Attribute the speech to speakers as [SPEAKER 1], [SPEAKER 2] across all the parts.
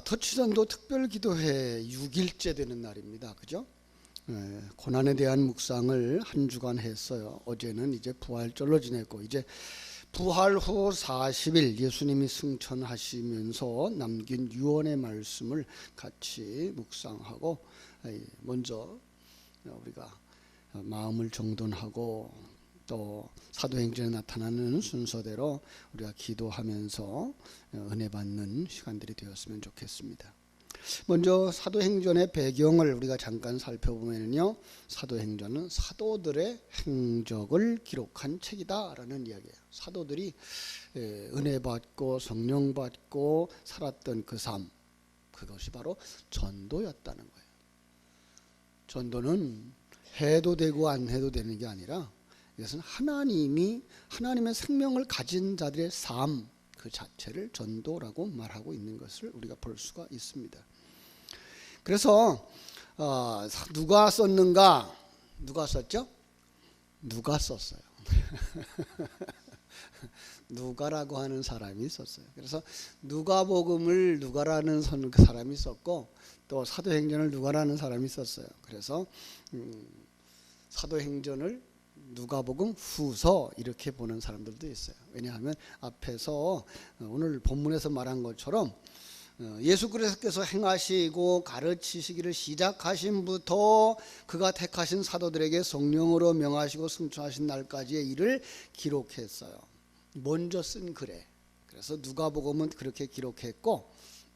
[SPEAKER 1] 터치전도 특별기도회 6일째 되는 날입니다. 그죠? 고난에 대한 묵상을 한 주간 했어요. 어제는 이제 부활절로 지냈고, 이제 부활 후 40일 예수님이 승천하시면서 남긴 유언의 말씀을 같이 묵상하고, 먼저 우리가 마음을 정돈하고 또 사도행전에 나타나는 순서대로 우리가 기도하면서 은혜 받는 시간들이 되었으면 좋겠습니다. 먼저 사도행전의 배경을 우리가 잠깐 살펴보면요, 사도행전은 사도들의 행적을 기록한 책이다라는 이야기예요. 사도들이 은혜 받고 성령 받고 살았던 그 삶, 그것이 바로 전도였다는 거예요. 전도는 해도 되고 안 해도 되는 게 아니라, 이것은 하나님의 생명을 가진 자들의 삶 그 자체를 전도라고 말하고 있는 것을 우리가 볼 수가 있습니다. 그래서 누가 썼는가? 누가 썼죠? 누가 썼어요. 누가라고 하는 사람이 썼어요. 그래서 누가복음을 누가라는 사람이 썼고, 또 사도행전을 누가라는 사람이 썼어요. 그래서 사도행전을 누가복음 후서 이렇게 보는 사람들도 있어요. 왜냐하면 앞에서 오늘 본문에서 말한 것처럼 예수 그리스도께서 행하시고 가르치시기를 시작하신부터 그가 택하신 사도들에게 성령으로 명하시고 승천하신 날까지의 일을 기록했어요. 먼저 쓴 글에. 그래서 누가복음은 그렇게 기록했고,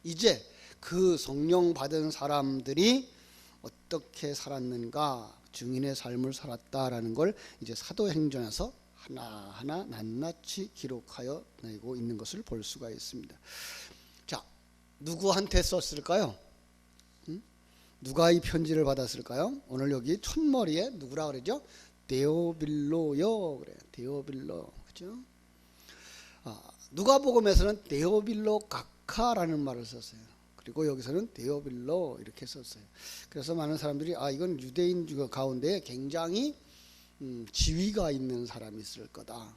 [SPEAKER 1] 이제 그 성령 받은 사람들이 어떻게 살았는가, 증인의 삶을 살았다라는 걸 이제 사도행전에서 하나하나 낱낱이 기록하여 내고 있는 것을 볼 수가 있습니다. 자, 누구한테 썼을까요? 누가 이 편지를 받았을까요? 오늘 여기 첫머리에 누구라 그러죠? 데오빌로요 그래요. 데오빌로, 그죠? 누가복음에서는 데오빌로 각하라는 말을 썼어요. 그리고 여기서는 데오빌로 이렇게 썼어요. 그래서 많은 사람들이 이건 유대인 가운데 굉장히 지위가 있는 사람이 있을 거다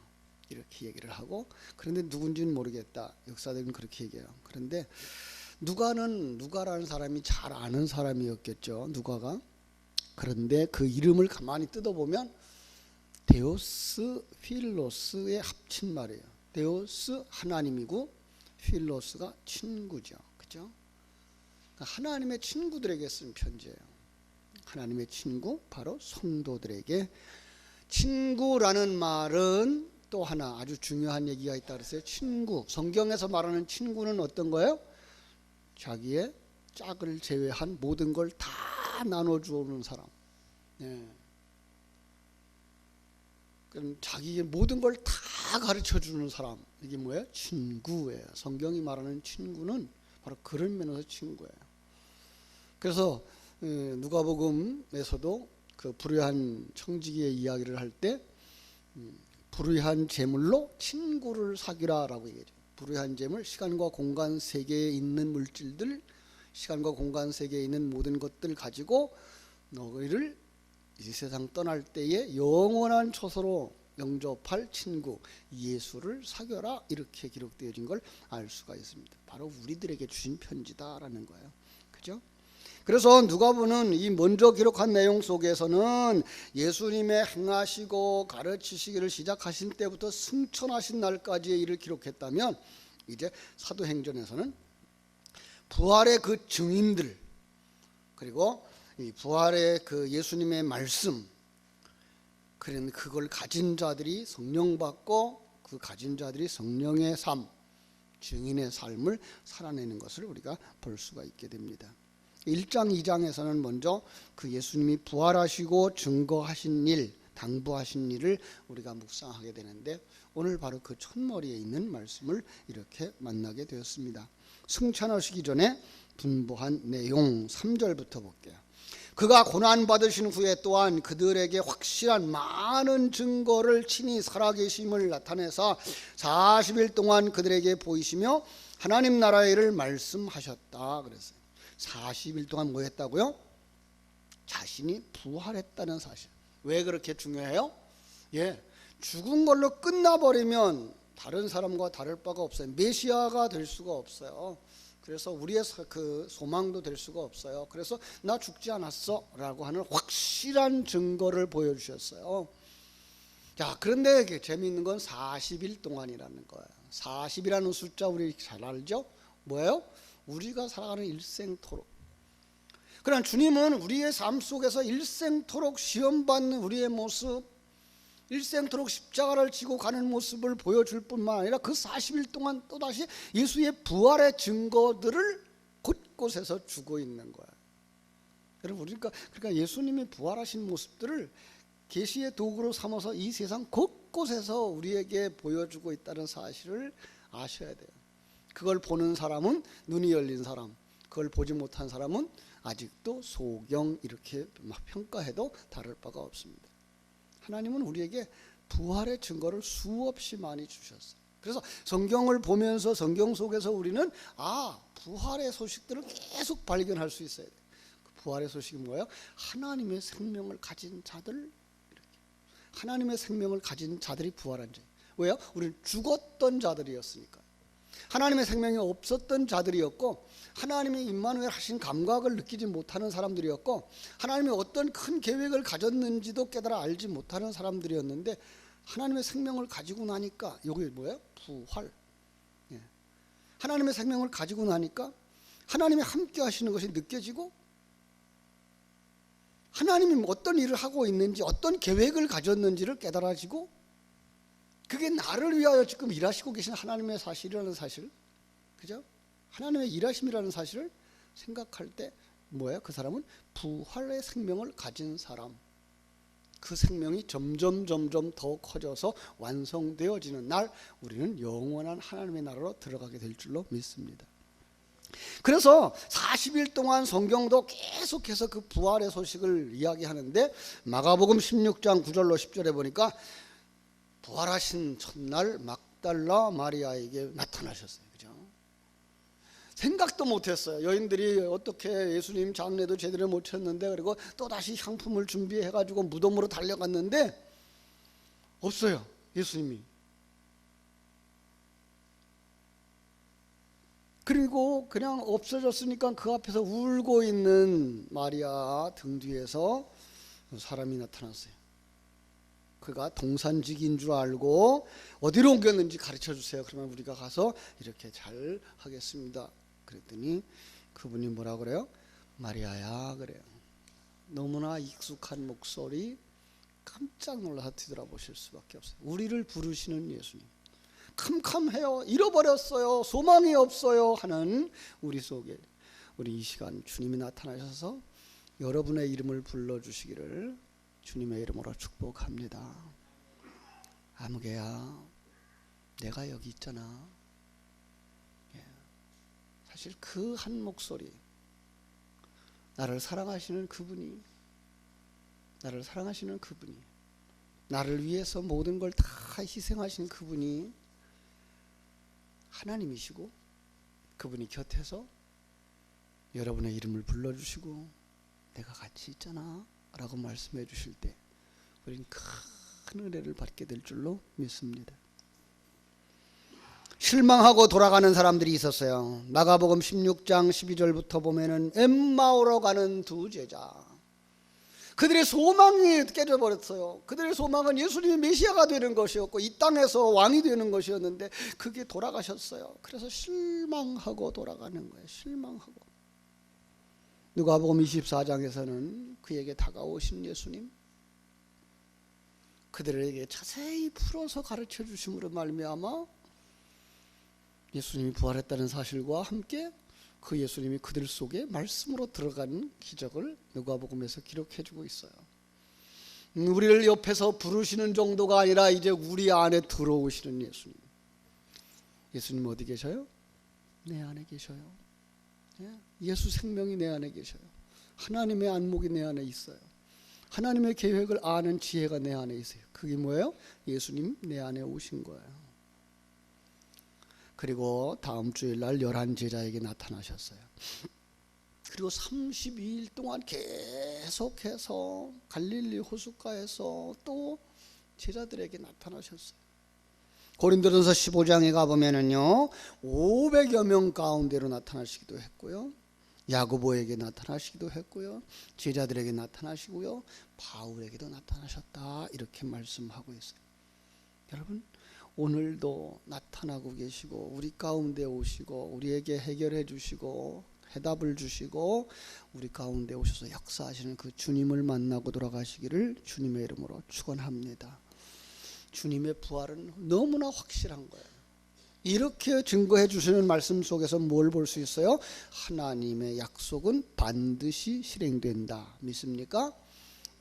[SPEAKER 1] 이렇게 얘기를 하고, 그런데 누군지는 모르겠다. 역사들은 그렇게 얘기해요. 그런데 누가라는 사람이 잘 아는 사람이었겠죠. 누가가. 그런데 그 이름을 가만히 뜯어보면 데오스 필로스의 합친 말이에요. 데오스 하나님이고 필로스가 친구죠. 그죠? 하나님의 친구들에게 쓴 편지예요. 하나님의 친구, 바로 성도들에게. 친구라는 말은 또 하나 아주 중요한 얘기가 있다 그랬어요. 친구, 성경에서 말하는 친구는 어떤 거예요? 자기의 짝을 제외한 모든 걸 다 나눠주는 사람. 그럼 자기의 모든 걸 다 가르쳐주는 사람. 이게 뭐예요? 친구예요. 성경이 말하는 친구는 바로 그런 면에서 친구예요. 그래서 누가복음에서도 그 불의한 청지기의 이야기를 할 때 불의한 재물로 친구를 사귀라라고 얘기해요. 불의한 재물, 시간과 공간 세계에 있는 물질들, 시간과 공간 세계에 있는 모든 것들 가지고 너희를 이 세상 떠날 때에 영원한 처소로 영접할 친구 예수를 사귀어라, 이렇게 기록되어진 걸 알 수가 있습니다. 바로 우리들에게 주신 편지다라는 거예요. 그죠? 그래서 누가복음은 이 먼저 기록한 내용 속에서는 예수님의 행하시고 가르치시기를 시작하신 때부터 승천하신 날까지의 일을 기록했다면, 이제 사도행전에서는 부활의 그 증인들, 그리고 이 부활의 그 예수님의 말씀, 그걸 가진 자들이 성령 받고 그 가진 자들이 성령의 삶, 증인의 삶을 살아내는 것을 우리가 볼 수가 있게 됩니다. 1장 2장에서는 먼저 그 예수님이 부활하시고 증거하신 일, 당부하신 일을 우리가 묵상하게 되는데, 오늘 바로 그 첫머리에 있는 말씀을 이렇게 만나게 되었습니다. 승천하시기 전에 분부한 내용 3절부터 볼게요. 그가 고난받으신 후에 또한 그들에게 확실한 많은 증거를 친히 살아계심을 나타내사 40일 동안 그들에게 보이시며 하나님 나라의 일을 말씀하셨다 그랬어요. 40일 동안 뭐 했다고요? 자신이 부활했다는 사실. 왜 그렇게 중요해요? 죽은 걸로 끝나버리면 다른 사람과 다를 바가 없어요. 메시아가 될 수가 없어요. 그래서 우리의 그 소망도 될 수가 없어요. 그래서 나 죽지 않았어 라고 하는 확실한 증거를 보여주셨어요. 자, 그런데 재미있는 건 40일 동안이라는 거예요. 40이라는 숫자 우리 잘 알죠? 뭐예요? 우리가 살아가는 일생토록. 그러나 주님은 우리의 삶 속에서 일생토록 시험받는 우리의 모습, 일생토록 십자가를 지고 가는 모습을 보여줄 뿐만 아니라 그 40일 동안 또다시 예수의 부활의 증거들을 곳곳에서 주고 있는 거예요. 여러분, 그러니까 예수님이 부활하신 모습들을 계시의 도구로 삼아서 이 세상 곳곳에서 우리에게 보여주고 있다는 사실을 아셔야 돼요. 그걸 보는 사람은 눈이 열린 사람, 그걸 보지 못한 사람은 아직도 소경 이렇게 평가해도 다를 바가 없습니다. 하나님은 우리에게 부활의 증거를 수없이 많이 주셨어요. 그래서 성경을 보면서 성경 속에서 우리는 부활의 소식들을 계속 발견할 수 있어야 돼요. 그 부활의 소식이 뭐예요? 하나님의 생명을 가진 자들, 하나님의 생명을 가진 자들이 부활한 자예요. 왜요? 우리는 죽었던 자들이었으니까. 하나님의 생명이 없었던 자들이었고, 하나님의 임마누엘 하신 감각을 느끼지 못하는 사람들이었고, 하나님이 어떤 큰 계획을 가졌는지도 깨달아 알지 못하는 사람들이었는데, 하나님의 생명을 가지고 나니까, 이게 뭐예요? 부활. 하나님의 생명을 가지고 나니까 하나님이 함께 하시는 것이 느껴지고, 하나님이 어떤 일을 하고 있는지, 어떤 계획을 가졌는지를 깨달아지고, 그게 나를 위하여 지금 일하시고 계신 하나님의 사실이라는 사실, 그죠? 하나님의 일하심이라는 사실을 생각할 때 뭐예요? 그 사람은 부활의 생명을 가진 사람. 그 생명이 점점 더 커져서 완성되어지는 날, 우리는 영원한 하나님의 나라로 들어가게 될 줄로 믿습니다. 그래서 40일 동안 성경도 계속해서 그 부활의 소식을 이야기하는데, 마가복음 16장 9절로 10절에 보니까 부활하신 첫날 막달라 마리아에게 나타나셨어요. 그죠? 생각도 못했어요. 여인들이 어떻게 예수님 장례도 제대로 못 쳤는데, 그리고 또다시 향품을 준비해가지고 무덤으로 달려갔는데 없어요, 예수님이. 그리고 그냥 없어졌으니까 그 앞에서 울고 있는 마리아 등 뒤에서 사람이 나타났어요. 그가 동산직인 줄 알고 어디로 옮겼는지 가르쳐 주세요. 그러면 우리가 가서 이렇게 잘 하겠습니다. 그랬더니 그분이 뭐라 그래요? 마리아야 그래요. 너무나 익숙한 목소리, 깜짝 놀라서 뒤돌아보실 수밖에 없어요. 우리를 부르시는 예수님, 캄캄해요, 잃어버렸어요, 소망이 없어요 하는 우리 속에, 우리 이 시간 주님이 나타나셔서 여러분의 이름을 불러주시기를 주님의 이름으로 축복합니다. 아무개야, 내가 여기 있잖아. 사실 그 한 목소리, 나를 사랑하시는 그분이, 나를 사랑하시는 그분이, 나를 위해서 모든 걸 다 희생하신 그분이 하나님이시고, 그분이 곁에서 여러분의 이름을 불러주시고 내가 같이 있잖아 라고 말씀해 주실 때 우리는 큰 은혜를 받게 될 줄로 믿습니다. 실망하고 돌아가는 사람들이 있었어요. 마가복음 16장 12절부터 보면은 엠마오로 가는 두 제자, 그들의 소망이 깨져버렸어요. 그들의 소망은 예수님이 메시아가 되는 것이었고 이 땅에서 왕이 되는 것이었는데 그게 돌아가셨어요. 그래서 실망하고 돌아가는 거예요. 실망하고. 누가복음 24장에서는 그에게 다가오신 예수님, 그들에게 자세히 풀어서 가르쳐 주심으로 말미암아 예수님이 부활했다는 사실과 함께 그 예수님이 그들 속에 말씀으로 들어가는 기적을 누가복음에서 기록해 주고 있어요. 우리를 옆에서 부르시는 정도가 아니라 이제 우리 안에 들어오시는 예수님. 예수님 어디 계셔요? 내 안에 계셔요. 예수 생명이 내 안에 계셔요. 하나님의 안목이 내 안에 있어요. 하나님의 계획을 아는 지혜가 내 안에 있어요. 그게 뭐예요? 예수님 내 안에 오신 거예요. 그리고 다음 주일날 11제자에게 나타나셨어요. 그리고 32일 동안 계속해서 갈릴리 호숫가에서 또 제자들에게 나타나셨어요. 고린도전서 15장에 가보면은요 500여 명 가운데로 나타나시기도 했고요, 야고보에게 나타나시기도 했고요, 제자들에게 나타나시고요, 바울에게도 나타나셨다 이렇게 말씀하고 있어요. 여러분 오늘도 나타나고 계시고 우리 가운데 오시고 우리에게 해결해 주시고 해답을 주시고 우리 가운데 오셔서 역사하시는 그 주님을 만나고 돌아가시기를 주님의 이름으로 축원합니다. 주님의 부활은 너무나 확실한 거예요. 이렇게 증거해 주시는 말씀 속에서 뭘 볼 수 있어요? 하나님의 약속은 반드시 실행된다. 믿습니까?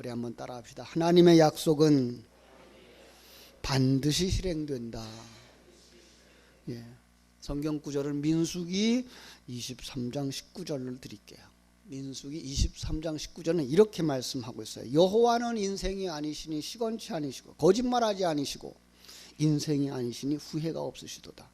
[SPEAKER 1] 우리 한번 따라 합시다. 하나님의 약속은 반드시 실행된다. 예. 성경 구절은 민수기 23장 19절을 드릴게요. 민수기 23장 19절은 이렇게 말씀하고 있어요. 여호와는 인생이 아니시니 시건치 아니시고 거짓말하지 아니시고 인생이 아니시니 후회가 없으시도다.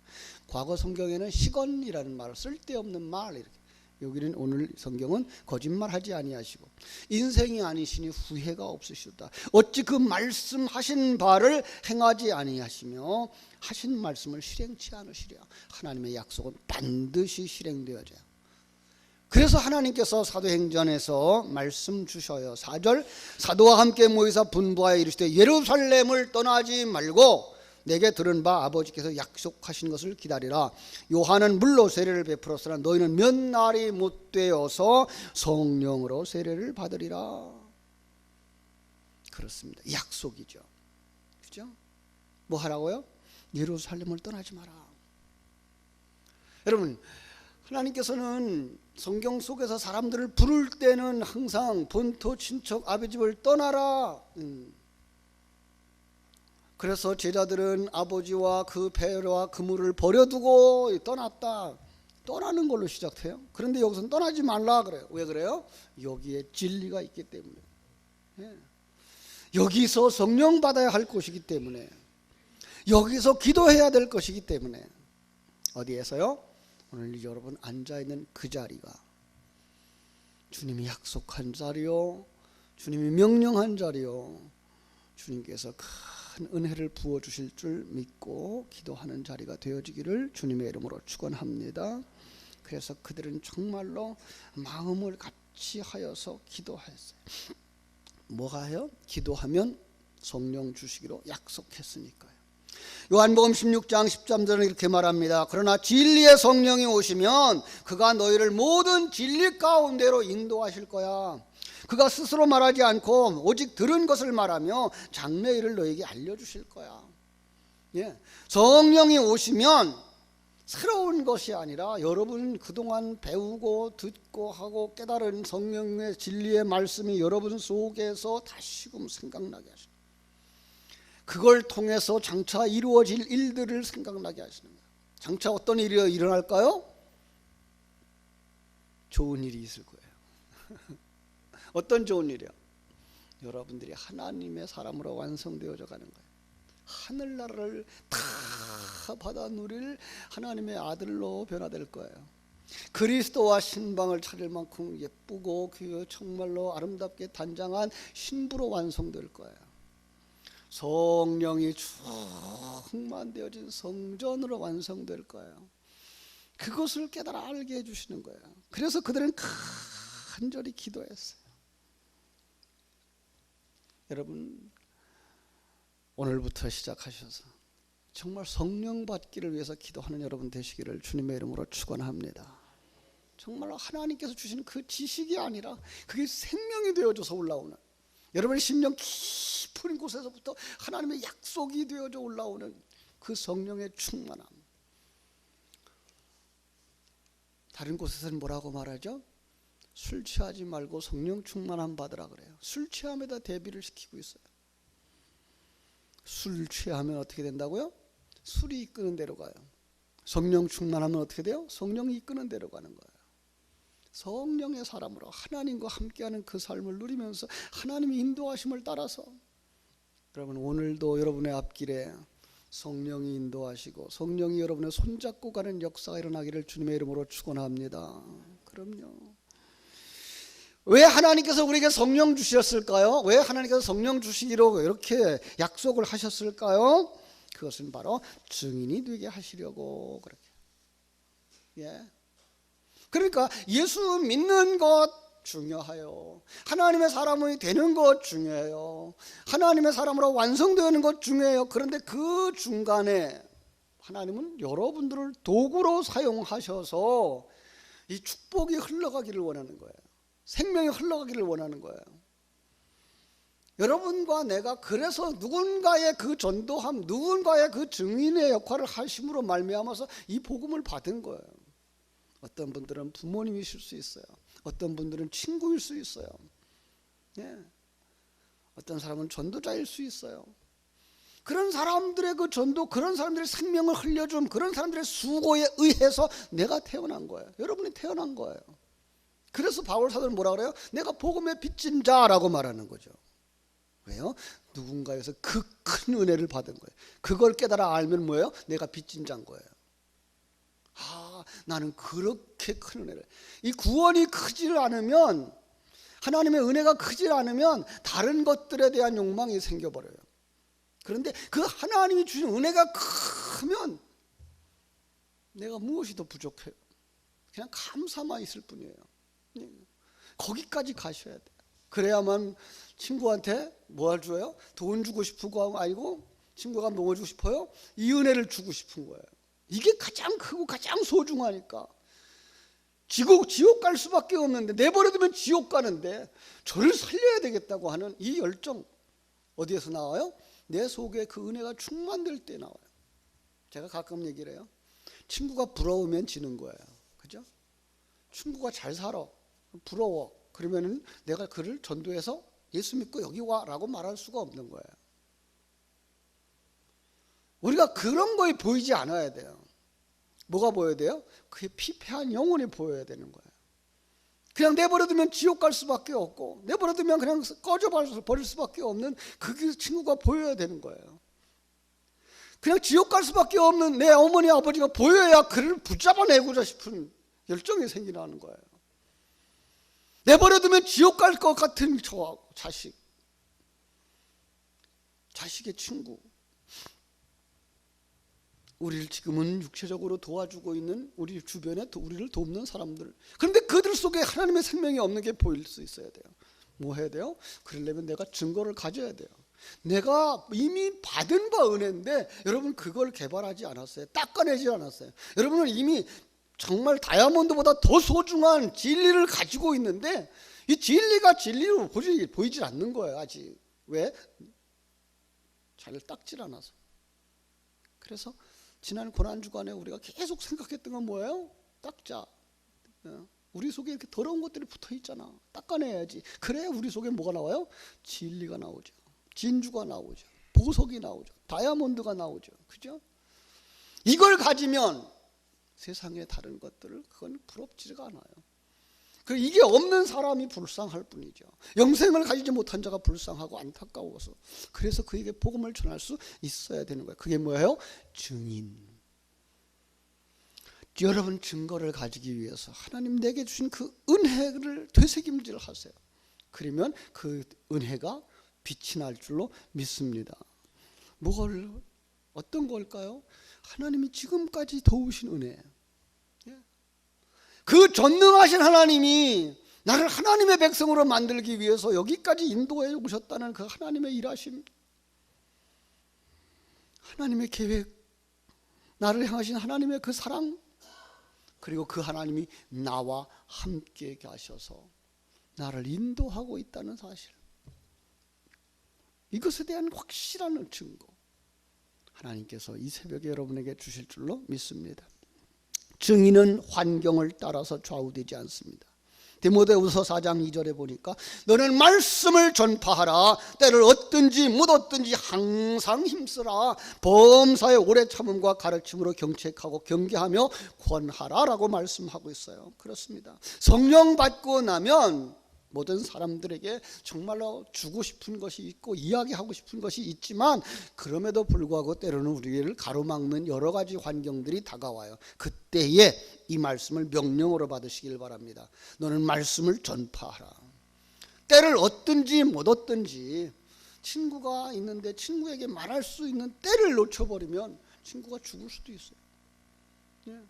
[SPEAKER 1] 과거 성경에는 시건이라는 말, 쓸데없는 말 이렇게. 여기는 오늘 성경은 거짓말하지 아니하시고 인생이 아니시니 후회가 없으시도다. 어찌 그 말씀하신 바를 행하지 아니하시며 하신 말씀을 실행치 않으시랴. 하나님의 약속은 반드시 실행되어져요. 그래서 하나님께서 사도행전에서 말씀 주셔요. 4절 사도와 함께 모이사 분부하여 이르시되 예루살렘을 떠나지 말고 내게 들은 바 아버지께서 약속하신 것을 기다리라. 요한은 물로 세례를 베풀었으나 너희는 몇 날이 못 되어서 성령으로 세례를 받으리라. 그렇습니다. 약속이죠. 그죠? 뭐 하라고요? 예루살렘을 떠나지 마라. 여러분 하나님께서는 성경 속에서 사람들을 부를 때는 항상 본토 친척 아버지를 떠나라. 그래서 제자들은 아버지와 그 배와 그물을 버려두고 떠났다. 떠나는 걸로 시작해요. 그런데 여기서는 떠나지 말라 그래요. 왜 그래요? 여기에 진리가 있기 때문에. 예. 여기서 성령 받아야 할 곳이기 때문에, 여기서 기도해야 될 것이기 때문에. 어디에서요? 오늘 여러분 앉아있는 그 자리가 주님이 약속한 자리요, 주님이 명령한 자리요, 주님께서 큰 은혜를 부어주실 줄 믿고 기도하는 자리가 되어지기를 주님의 이름으로 축원합니다. 그래서 그들은 정말로 마음을 같이 하여서 기도했어요. 뭐가 해요? 기도하면 성령 주시기로 약속했으니까요. 요한복음 16장 13절은 이렇게 말합니다. 그러나 진리의 성령이 오시면 그가 너희를 모든 진리 가운데로 인도하실 거야. 그가 스스로 말하지 않고 오직 들은 것을 말하며 장래일을 너에게 알려주실 거야. 예. 성령이 오시면 새로운 것이 아니라 여러분 그동안 배우고 듣고 하고 깨달은 성령의 진리의 말씀이 여러분 속에서 다시금 생각나게 하시는, 그걸 통해서 장차 이루어질 일들을 생각나게 하시는 거예요. 장차 어떤 일이 일어날까요? 좋은 일이 있을 거예요. 어떤 좋은 일이요? 여러분들이 하나님의 사람으로 완성되어져 가는 거예요. 하늘나라를 다 받아 누릴 하나님의 아들로 변화될 거예요. 그리스도와 신방을 찾을 만큼 예쁘고 정말로 아름답게 단장한 신부로 완성될 거예요. 성령이 충만되어진 성전으로 완성될 거예요. 그것을 깨달아 알게 해주시는 거예요. 그래서 그들은 간절히 기도했어요. 여러분 오늘부터 시작하셔서 정말 성령 받기를 위해서 기도하는 여러분 되시기를 주님의 이름으로 축원합니다. 정말로 하나님께서 주시는 그 지식이 아니라 그게 생명이 되어져서 올라오는, 여러분의 심령 깊은 곳에서부터 하나님의 약속이 되어져 올라오는 그 성령의 충만함. 다른 곳에서는 뭐라고 말하죠? 술 취하지 말고 성령 충만함 받으라 그래요. 술 취함에다 대비를 시키고 있어요. 술 취하면 어떻게 된다고요? 술이 이끄는 대로 가요. 성령 충만하면 어떻게 돼요? 성령이 이끄는 대로 가는 거예요. 성령의 사람으로 하나님과 함께하는 그 삶을 누리면서 하나님의 인도하심을 따라서, 여러분 오늘도 여러분의 앞길에 성령이 인도하시고 성령이 여러분의 손잡고 가는 역사가 일어나기를 주님의 이름으로 축원합니다. 그럼요. 왜 하나님께서 우리에게 성령 주셨을까요? 왜 하나님께서 성령 주시기로 이렇게 약속을 하셨을까요? 그것은 바로 증인이 되게 하시려고 그렇게. 예. 그러니까 예수 믿는 것 중요해요. 하나님의 사람이 되는 것 중요해요. 하나님의 사람으로 완성되는 것 중요해요. 그런데 그 중간에 하나님은 여러분들을 도구로 사용하셔서 이 축복이 흘러가기를 원하는 거예요. 생명이 흘러가기를 원하는 거예요. 여러분과 내가 그래서 누군가의 그 전도함, 누군가의 그 증인의 역할을 하심으로 말미암아서 이 복음을 받은 거예요. 어떤 분들은 부모님이실 수 있어요. 어떤 분들은 친구일 수 있어요. 예. 어떤 사람은 전도자일 수 있어요. 그런 사람들의 그 전도, 그런 사람들의 생명을 흘려준 그런 사람들의 수고에 의해서 내가 태어난 거예요. 여러분이 태어난 거예요. 그래서 바울 사도는 뭐라 그래요? 내가 복음에 빚진 자라고 말하는 거죠. 왜요? 누군가에서 그 큰 은혜를 받은 거예요. 그걸 깨달아 알면 뭐예요? 내가 빚진 자인 거예요. 아, 나는 그렇게 큰 은혜를. 이 구원이 크지를 않으면, 하나님의 은혜가 크지 않으면 다른 것들에 대한 욕망이 생겨버려요. 그런데 그 하나님이 주신 은혜가 크면 내가 무엇이 더 부족해요? 그냥 감사만 있을 뿐이에요. 거기까지 가셔야 돼요. 그래야만 친구한테 뭐 줘요? 돈 주고 싶은 거 아니고 친구가 뭐 주고 싶어요? 이 은혜를 주고 싶은 거예요. 이게 가장 크고 가장 소중하니까. 지옥 갈 수밖에 없는데, 내버려두면 지옥 가는데 저를 살려야 되겠다고 하는 이 열정, 어디에서 나와요? 내 속에 그 은혜가 충만될 때 나와요. 제가 가끔 얘기를 해요. 친구가 부러우면 지는 거예요. 그죠? 친구가 잘 살아, 부러워. 그러면은 내가 그를 전도해서 예수 믿고 여기 와라고 말할 수가 없는 거예요. 우리가 그런 거에 보이지 않아야 돼요. 뭐가 보여야 돼요? 그의 피폐한 영혼이 보여야 되는 거예요. 그냥 내버려두면 지옥 갈 수밖에 없고, 내버려두면 그냥 꺼져버릴 수밖에 없는 그 친구가 보여야 되는 거예요. 그냥 지옥 갈 수밖에 없는 내 어머니 아버지가 보여야 그를 붙잡아내고자 싶은 열정이 생기는 거예요. 내버려두면 지옥 갈 것 같은 저 자식의 친구, 우리를 지금은 육체적으로 도와주고 있는 우리 주변에 우리를 돕는 사람들, 그런데 그들 속에 하나님의 생명이 없는 게 보일 수 있어야 돼요. 뭐 해야 돼요? 그러려면 내가 증거를 가져야 돼요. 내가 이미 받은 바 은혜인데 여러분 그걸 개발하지 않았어요. 닦아내지 않았어요. 여러분은 이미 정말 다이아몬드보다 더 소중한 진리를 가지고 있는데 이 진리가 진리로 보이질 않는 거예요. 아직. 왜? 잘 닦질 않아서. 그래서 지난 고난주간에 우리가 계속 생각했던 건 뭐예요? 닦자. 우리 속에 이렇게 더러운 것들이 붙어 있잖아. 닦아내야지. 그래야 우리 속에 뭐가 나와요? 진리가 나오죠. 진주가 나오죠. 보석이 나오죠. 다이아몬드가 나오죠. 그죠? 이걸 가지면 세상의 다른 것들을 그건 부럽지가 않아요. 이게 없는 사람이 불쌍할 뿐이죠. 영생을 가지지 못한 자가 불쌍하고 안타까워서. 그래서 그에게 복음을 전할 수 있어야 되는 거예요. 그게 뭐예요? 증인. 여러분 증거를 가지기 위해서 하나님 내게 주신 그 은혜를 되새김질 하세요. 그러면 그 은혜가 빛이 날 줄로 믿습니다. 어떤 걸까요? 하나님이 지금까지 도우신 은혜. 그 전능하신 하나님이 나를 하나님의 백성으로 만들기 위해서 여기까지 인도해 오셨다는 그 하나님의 일하심, 하나님의 계획, 나를 향하신 하나님의 그 사랑, 그리고 그 하나님이 나와 함께 가셔서 나를 인도하고 있다는 사실, 이것에 대한 확실한 증거 하나님께서 이 새벽에 여러분에게 주실 줄로 믿습니다. 증인은 환경을 따라서 좌우되지 않습니다. 디모데후서 4장 2절에 보니까 너는 말씀을 전파하라. 때를 얻든지 못 얻든지 항상 힘쓰라. 범사의 오래 참음과 가르침으로 경책하고 경계하며 권하라 라고 말씀하고 있어요. 그렇습니다. 성령 받고 나면 모든 사람들에게 정말로 주고 싶은 것이 있고 이야기하고 싶은 것이 있지만, 그럼에도 불구하고 때로는 우리를 가로막는 여러 가지 환경들이 다가와요. 그때에 이 말씀을 명령으로 받으시길 바랍니다. 너는 말씀을 전파하라. 때를 얻든지 못 얻든지 친구가 있는데 친구에게 말할 수 있는 때를 놓쳐버리면 친구가 죽을 수도 있어요. 예.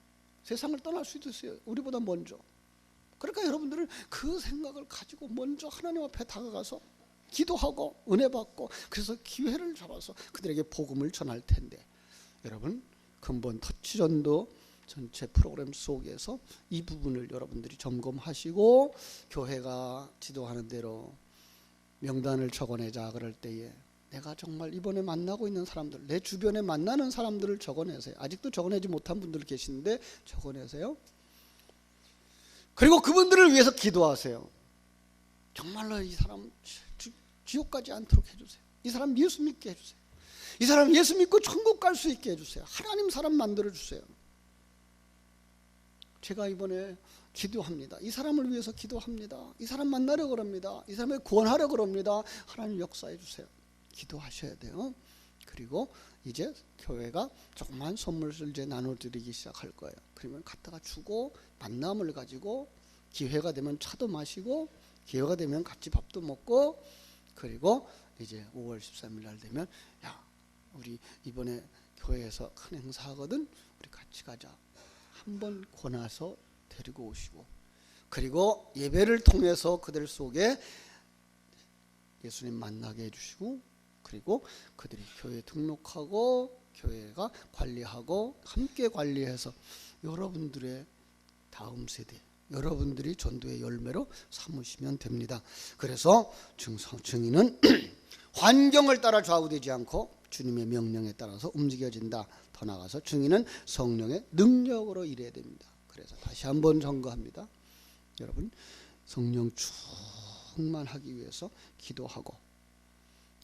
[SPEAKER 1] 세상을 떠날 수도 있어요. 우리보다 먼저. 그러니까 여러분들은 그 생각을 가지고 먼저 하나님 앞에 다가가서 기도하고 은혜 받고 그래서 기회를 잡아서 그들에게 복음을 전할 텐데, 여러분 근본 터치전도 전체 프로그램 속에서 이 부분을 여러분들이 점검하시고 교회가 지도하는 대로 명단을 적어내자 그럴 때에 내가 정말 이번에 만나고 있는 사람들, 내 주변에 만나는 사람들을 적어내세요. 아직도 적어내지 못한 분들 계시는데 적어내세요. 그리고 그분들을 위해서 기도하세요. 정말로 이 사람 지옥 가지 않도록 해주세요. 이 사람 예수 믿게 해주세요. 이 사람 예수 믿고 천국 갈 수 있게 해주세요. 하나님 사람 만들어주세요. 제가 이번에 기도합니다. 이 사람을 위해서 기도합니다. 이 사람 만나려 그럽니다. 이 사람을 구원하려 그럽니다. 하나님 역사해 주세요. 기도하셔야 돼요. 그리고 이제 교회가 조그만 선물을 이제 나눠드리기 시작할 거예요. 그러면 갖다가 주고 만남을 가지고 기회가 되면 차도 마시고 기회가 되면 같이 밥도 먹고, 그리고 이제 5월 13일 날 되면 야 우리 이번에 교회에서 큰 행사하거든, 우리 같이 가자. 한번 권해서 데리고 오시고, 그리고 예배를 통해서 그들 속에 예수님 만나게 해주시고, 그리고 그들이 교회에 등록하고 교회가 관리하고 함께 관리해서 여러분들의 다음 세대, 여러분들이 전도의 열매로 삼으시면 됩니다. 그래서 증인은 환경을 따라 좌우되지 않고 주님의 명령에 따라서 움직여진다. 더 나아가서 증인은 성령의 능력으로 일해야 됩니다. 그래서 다시 한번 점거합니다. 여러분 성령 충만하기 위해서 기도하고,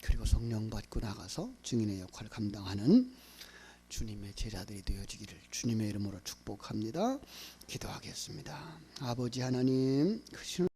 [SPEAKER 1] 그리고 성령 받고 나가서 증인의 역할을 감당하는 주님의 제자들이 되어지기를 주님의 이름으로 축복합니다. 기도하겠습니다. 아버지 하나님,